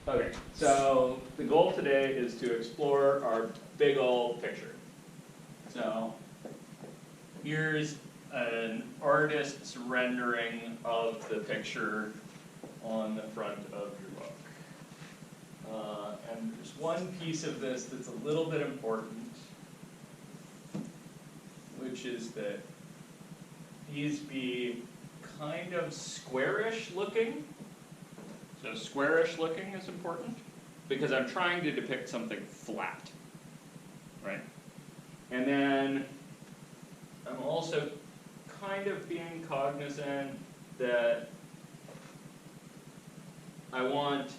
Okay, so the goal today is to explore our big old picture. So here's an artist's rendering of the picture on the front of your book. And there's one piece of this that's a little bit important, which is that these be kind of squarish looking. So squarish looking is important because I'm trying to depict something flat, right? And then I'm also kind of being cognizant that I want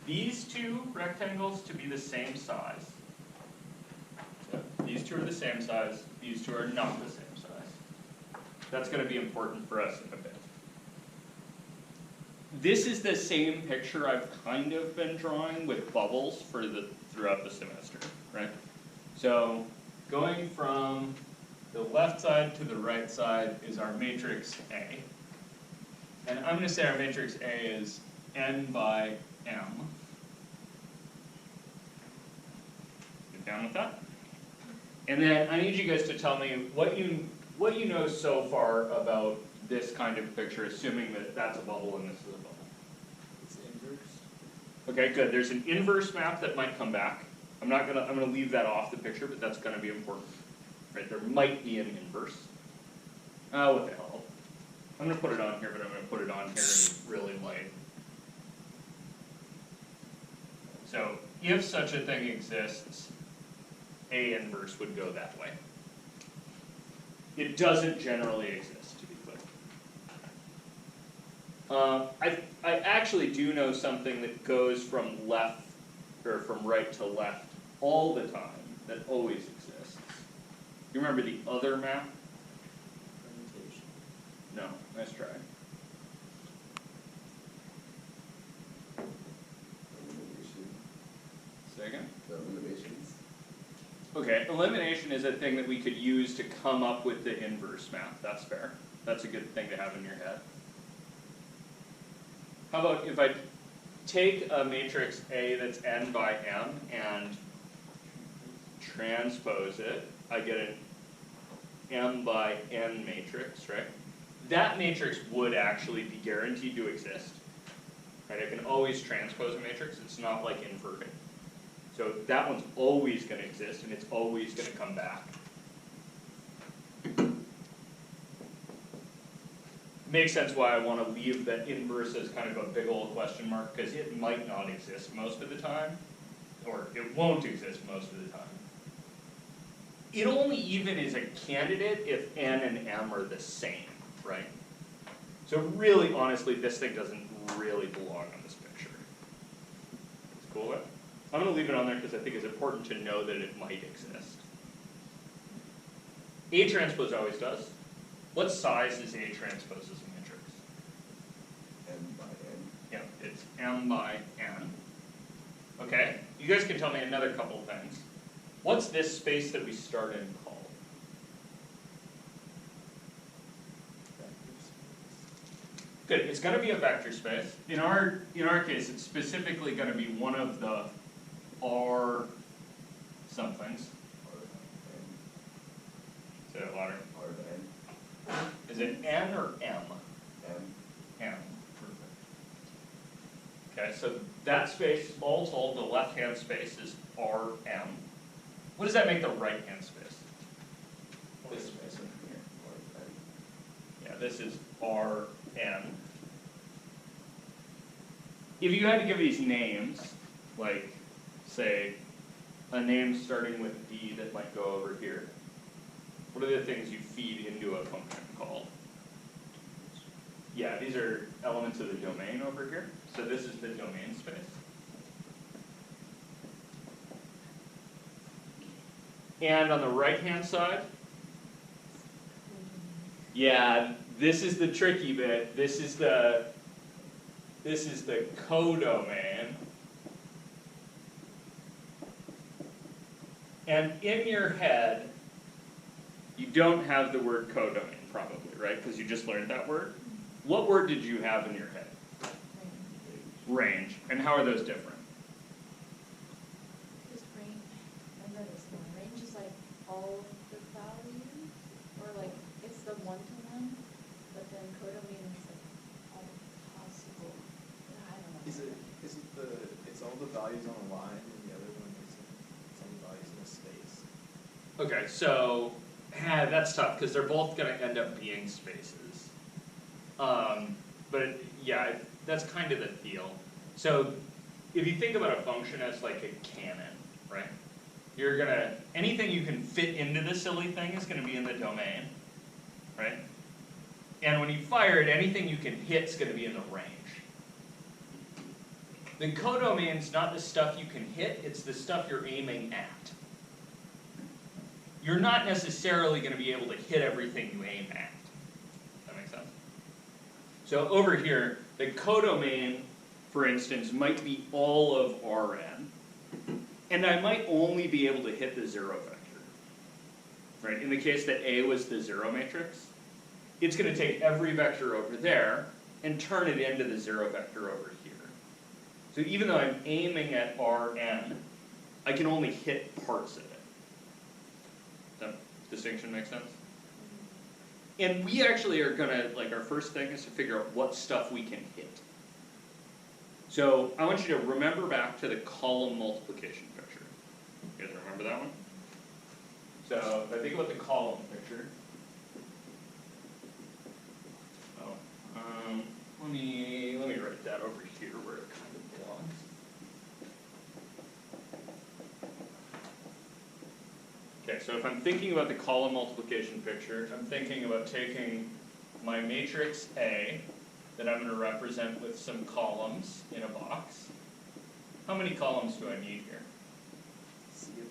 these two rectangles to be the same size. So these two are the same size, these two are not the same size. That's going to be important for us in a bit. This is the same picture I've kind of been drawing with bubbles for throughout the semester, right? So going from the left side to the right side is our matrix A. And I'm going to say our matrix A is n by m. Get down with that? And then I need you guys to tell me what you know so far about this kind of picture, assuming that that's a bubble and this is a bubble. It's inverse. Okay, good. There's an inverse map that might come back. I'm gonna leave that off the picture, but that's gonna be important. Right? There might be an inverse. What the hell? I'm gonna put it on here, but I'm gonna put it on here in really light. So if such a thing exists, A inverse would go that way. It doesn't generally exist, to be clear. I actually do know something that goes from left, or from right to left all the time, that always exists. You remember the other map? Permutation. No, nice try. Elimination. Say again? The eliminations. Okay, elimination is a thing that we could use to come up with the inverse map. That's fair. That's a good thing to have in your head. How about if I take a matrix A that's n by m and transpose it, I get an m by n matrix, right? That matrix would actually be guaranteed to exist. Right? I can always transpose a matrix. It's not like inverting. So that one's always going to exist, and it's always going to come back. Makes sense why I want to leave that inverse as kind of a big old question mark, because it might not exist most of the time, or it won't exist most of the time. It only even is a candidate if n and m are the same, right? So really, honestly, this thing doesn't really belong on this picture. It's cool, right? I'm going to leave it on there because I think it's important to know that it might exist. A transpose always does. What size is A transpose as a matrix? M by n. Yeah, it's m by n. Okay, you guys can tell me another couple of things. What's this space that we start in called? Good, it's going to be a vector space. In our case, it's specifically going to be one of the R somethings. R of n. Say that louder. R of n. Is it N or M? M. M. Okay, so that space, all told, the left-hand space is Rm. What does that make the right-hand space? This space over here. R of n. Yeah, this is Rn. If you had to give these names, like, say, a name starting with D that might go over here, what are the things you feed into a function called? Yeah, these are elements of the domain over here. So this is the domain space. And on the right-hand side, yeah, this is the tricky bit. This is the codomain. And in your head, you don't have the word codomain probably, right? Because you just learned that word. What word did you have in your head? range. And how are those different? Just range, I know this one, range is like all of the values, or like, it's the one-to-one, but then codomain is like all possible, I don't know. Is it it's all the values on a line and the other one is it's all the values in a space? Okay, so that's tough because they're both going to end up being spaces. But yeah, that's kind of the deal. So if you think about a function as like a cannon, right? You're gonna, anything you can fit into the silly thing is gonna be in the domain, right? And when you fire it, anything you can hit is gonna be in the range. The codomain's not the stuff you can hit, it's the stuff you're aiming at. You're not necessarily gonna be able to hit everything you aim at. Does that make sense? So over here, the codomain, for instance, might be all of Rn, and I might only be able to hit the zero vector. Right? In the case that A was the zero matrix, it's going to take every vector over there and turn it into the zero vector over here. So even though I'm aiming at Rn, I can only hit parts of it. Does that distinction make sense? And we actually are going to, like, our first thing is to figure out what stuff we can hit. So I want you to remember back to the column multiplication picture. You guys remember that one? So if I think about the column picture, let me write that over here where it kind of belongs. Okay, so if I'm thinking about the column multiplication picture, I'm thinking about taking my matrix A that I'm going to represent with some columns in a box. How many columns do I need here? C of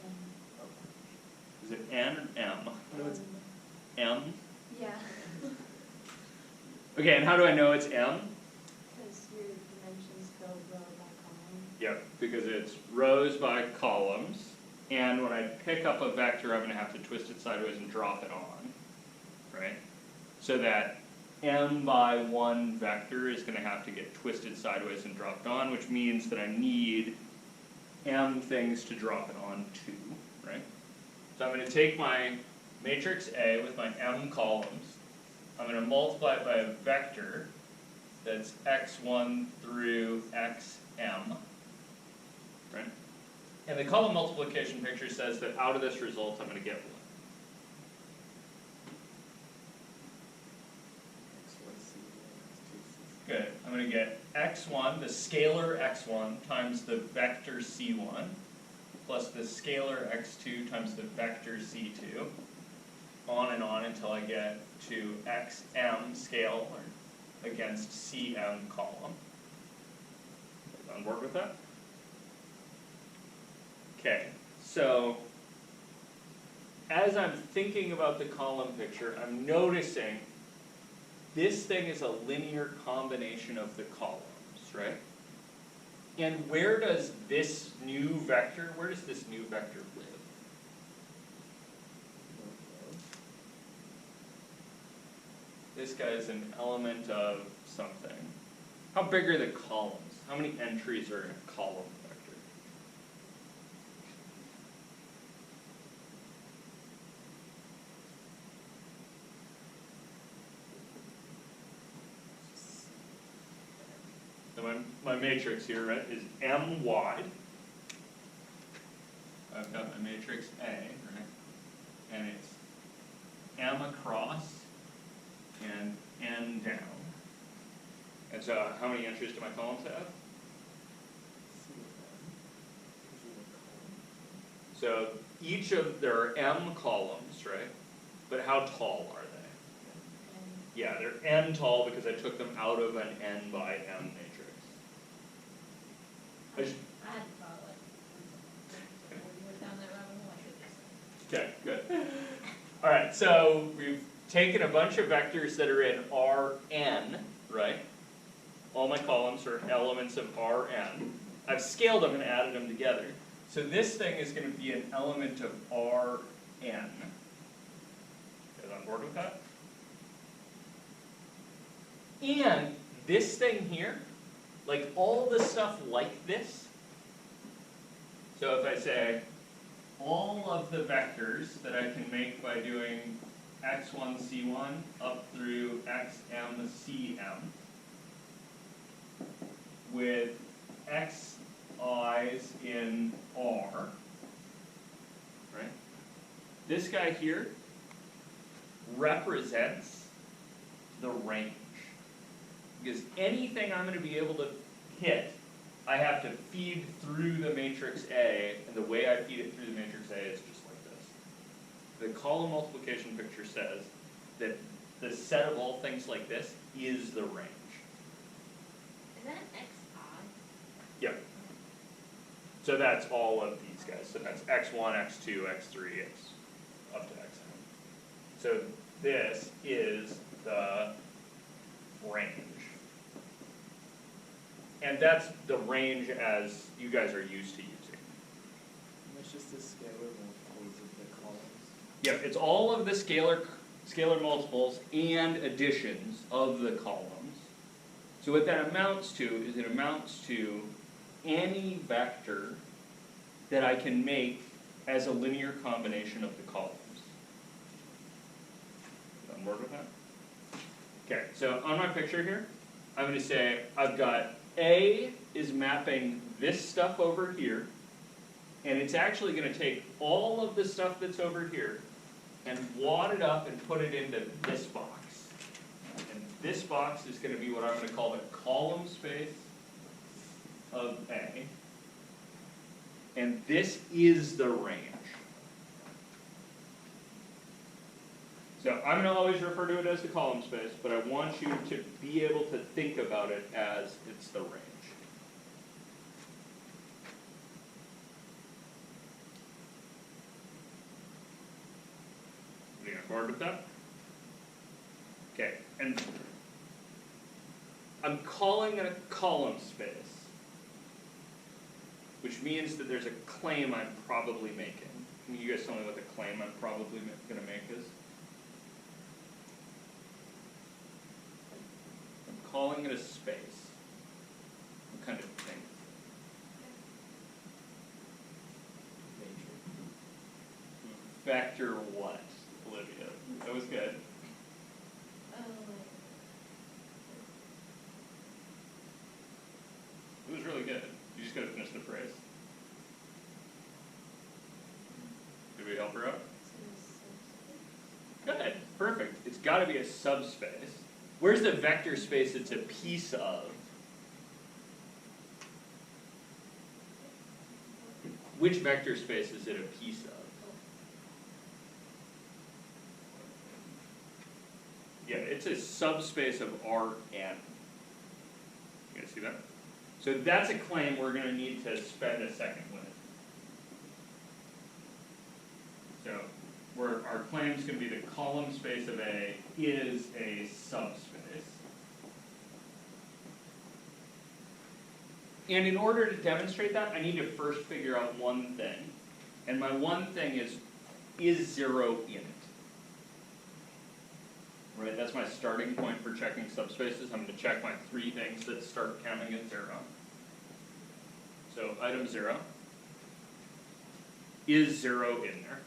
n. Is it N or M? No, it's M? Yeah, Okay, and how do I know it's M? because your dimensions go row by column. Yep, because it's rows by columns, and when I pick up a vector, I'm going to have to twist it sideways and drop it on, right? So that M by one vector is going to have to get twisted sideways and dropped on, which means that I need M things to drop it on to, right? So I'm going to take my matrix A with my M columns, I'm going to multiply it by a vector that's x1 through xm, right? And the column multiplication picture says that out of this result I'm going to get 1. Good. I'm going to get x1, the scalar x1, times the vector c1, plus the scalar x2 times the vector c2, on until I get to xm scale against cm column. On board with that? Okay, so as I'm thinking about the column picture, I'm noticing this thing is a linear combination of the columns, right? And where does this new vector live? This guy is an element of something. How big are the columns? How many entries are in a column vector? So my matrix here, right, is M wide. I've got my matrix A, right? And it's M across and N down. And so how many entries do my columns have? So each of, there are M columns, right? But how tall are they? Yeah, they're N tall because I took them out of an N by M matrix. I had to follow it. We went down that rabbit hole, I should just. Okay, good. All right, so we've taken a bunch of vectors that are in Rn, right? All my columns are elements of Rn. I've scaled them and added them together. So this thing is going to be an element of Rn. You guys on board with that? And this thing here, like all the stuff like this, so if I say all of the vectors that I can make by doing x1, c1 up through xm, cm, with xi's in R, right? This guy here represents the range. Because anything I'm going to be able to hit, I have to feed through the matrix A, and the way I feed it through the matrix A is just like this. The column multiplication picture says that the set of all things like this is the range. Is that an xi? Yep. So that's all of these guys. So that's x1, x2, x3, x up to xn. So this is the range. And that's the range as you guys are used to using. And it's just the scalar multiples of the columns. Yep, it's all of the scalar multiples and additions of the columns. So what that amounts to is it amounts to any vector that I can make as a linear combination of the columns. On board with that? Okay, so on my picture here, I'm going to say I've got A is mapping this stuff over here, and it's actually going to take all of the stuff that's over here and wad it up and put it into this box. And this box is going to be what I'm going to call the column space of A. And this is the range. So I'm going to always refer to it as the column space, but I want you to be able to think about it as it's the range. Are you on board with that? Okay, and I'm calling it a column space, which means that there's a claim I'm probably making. Can you guys tell me what the claim I'm probably going to make is? I'm calling it a space. What kind of thing? Vector what, Olivia? That was good. It was really good. You just gotta finish the phrase. Did we help her out? Good, perfect. It's gotta be a subspace. Where's the vector space it's a piece of? Which vector space is it a piece of? Yeah, it's a subspace of Rn. You guys see that? So that's a claim we're going to need to spend a second with. So our claim is going to be the column space of A is a subspace. And in order to demonstrate that, I need to first figure out one thing. And my one thing is 0 in it? Right, that's my starting point for checking subspaces. I'm going to check my 3 things that start counting at 0. So item 0, is 0 in there?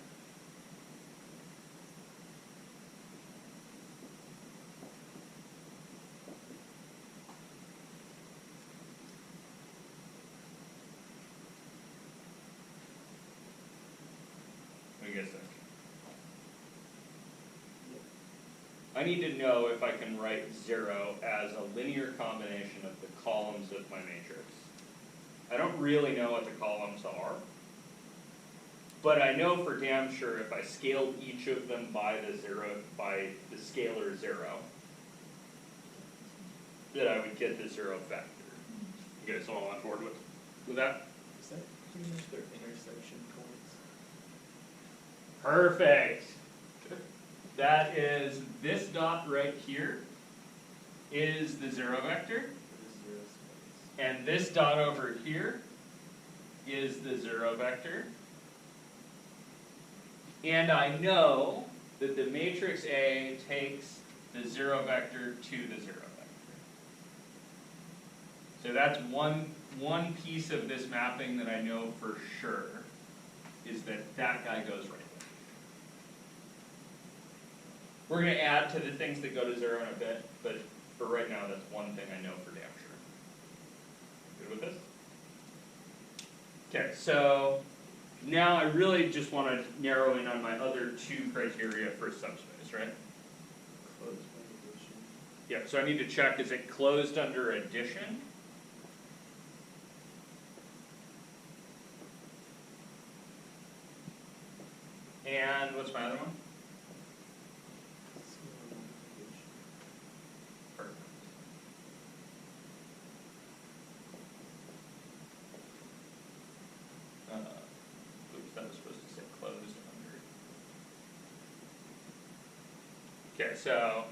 What do you guys think? I need to know if I can write 0 as a linear combination of the columns of my matrix. I don't really know what the columns are, but I know for damn sure if I scaled each of them by the scalar 0, that I would get the 0 vector. You guys all on board with that? Is that pretty much their intersection points? Perfect. That is, this dot right here is the 0 vector, Or is 0 space? and this dot over here is the 0 vector. And I know that the matrix A takes the 0 vector to the 0 vector. So that's one piece of this mapping that I know for sure, is that that guy goes right there. We're gonna add to the things that go to 0 in a bit, but for right now, that's one thing I know for damn sure. Good with this? Okay, so now I really just wanna narrow in on my other two criteria for subspace, right? Closed by addition. Yeah, so I need to check, is it closed under addition? And what's my other one? Scalar multiplication. Perfect. Oops, that was supposed to say closed under. Okay, so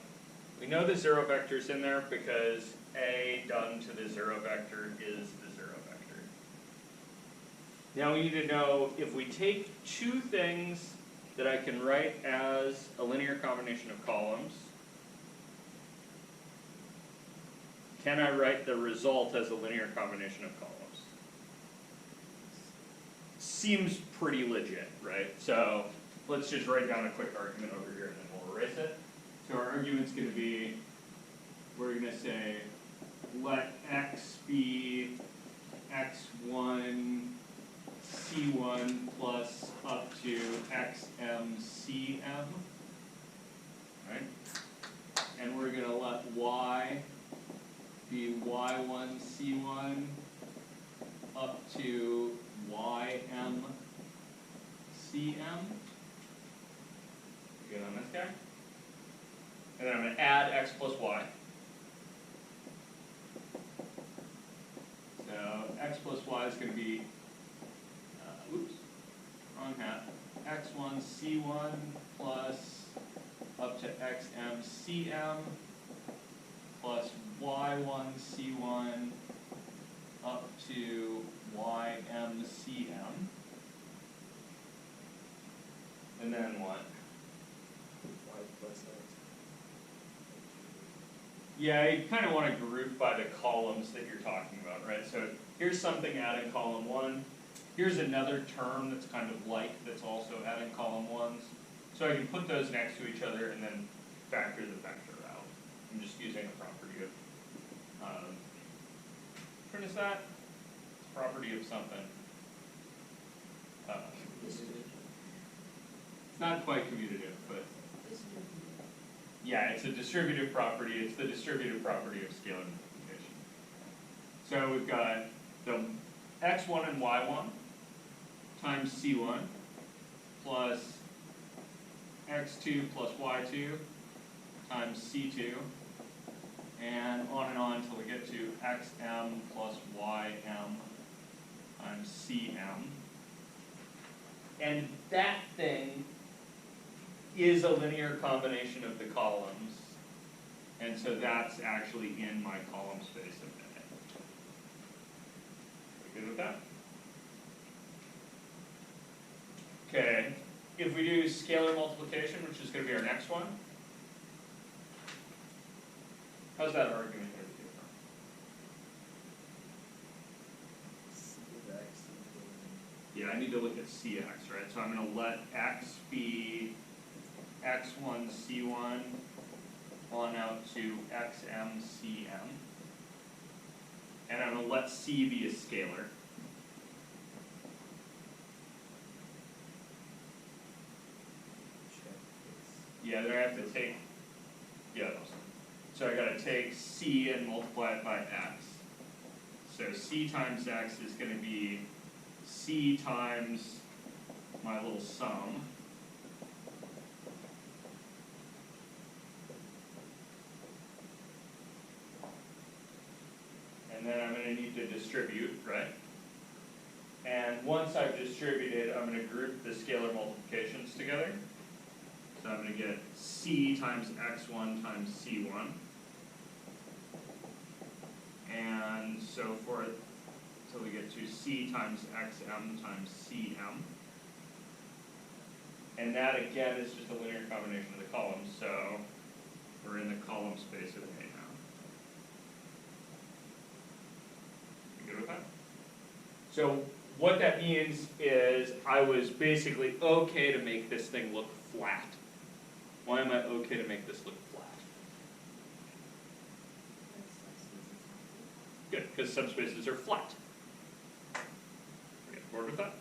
we know the 0 vector's in there because A done to the 0 vector is the 0 vector. Now we need to know if we take two things that I can write as a linear combination of columns, can I write the result as a linear combination of columns? Seems pretty legit, right? So let's just write down a quick argument over here and then we'll erase it. So our argument's gonna be, we're gonna say, let x be x1 c1 plus up to xm cm, right? And we're gonna let y be y1 c1 up to ym cm. Good on this guy? And then I'm gonna add x plus y. So x plus y is gonna be, oops, wrong hat, x1 c1 plus up to xm cm plus y1 c1 up to ym cm. And then what? Y plus X. Yeah, you kind of want to group by the columns that you're talking about, right? So here's something adding column 1. Here's another term that's kind of like that's also adding column 1s. So I can put those next to each other and then factor the vector out. I'm just using a property of, what is that? It's a property of something. It's not quite commutative, but yeah, it's a distributive property. It's the distributive property of scalar multiplication. So we've got the x1 and y1 times c1 plus x2 plus y2 times c2, and on until we get to xm plus ym times cm. And that thing is a linear combination of the columns, and so that's actually in my column space of A. We good with that? Okay, if we do scalar multiplication, which is going to be our next one, how's that argument going to be? C of X equals. Yeah, I need to look at Cx, right? So I'm going to let x be x1 c1 on out to xm cm. And I'm going to let c be a scalar. Check this. Yeah, then I have to take, yeah, so I got to take c and multiply it by x. So c times x is going to be c times my little sum. And then I'm going to need to distribute, right? And once I've distributed, I'm going to group the scalar multiplications together. So I'm going to get c times x1 times c1. And so forth until we get to c times xm times cm. And that again is just a linear combination of the columns, so we're in the column space of A now. So what that means is I was basically okay to make this thing look flat. Why am I okay to make this look flat? Good, because subspaces are flat. Okay, bored with that?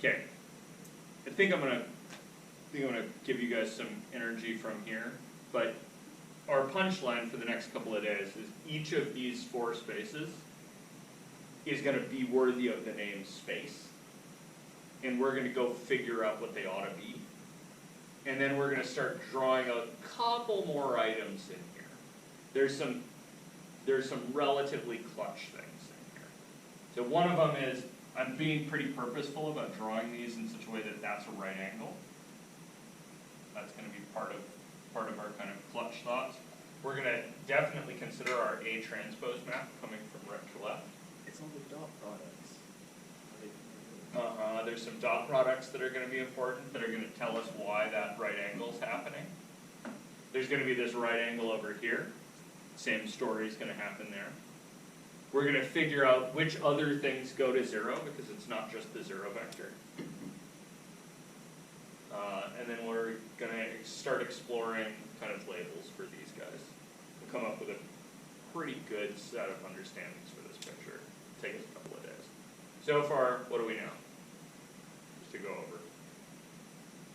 Okay. I think I'm gonna give you guys some energy from here, but our punchline for the next couple of days is each of these 4 spaces is gonna be worthy of the name space. And we're gonna go figure out what they ought to be. And then we're gonna start drawing a couple more items in here. There's some relatively clutch things in here. So one of them is, I'm being pretty purposeful about drawing these in such a way that that's a right angle. That's gonna be part of our kind of clutch thoughts. We're gonna definitely consider our A transpose map coming from right to left. It's all the dot products. There's some dot products that are gonna be important, that are gonna tell us why that right angle is happening. There's gonna be this right angle over here. Same story is gonna happen there. We're gonna figure out which other things go to 0, because it's not just the 0 vector. And then we're gonna start exploring kind of labels for these guys. We'll come up with a pretty good set of understandings for this picture. Take us a couple of days. So far, what do we know? Just to go over.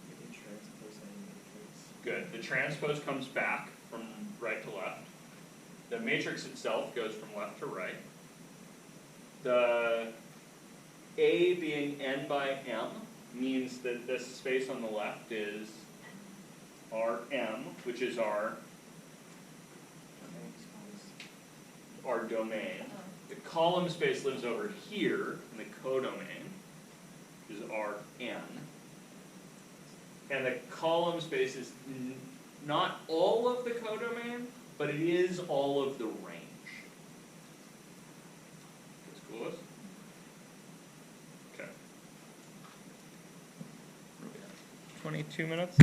Maybe transpose any matrix. Good. The transpose comes back from right to left. The matrix itself goes from left to right. The A being n by m means that this space on the left is Rm, which is our domain. The column space lives over here in the codomain, which is Rn. And the column space is not all of the codomain, but it is all of the range. That's cool. Okay. 22 minutes?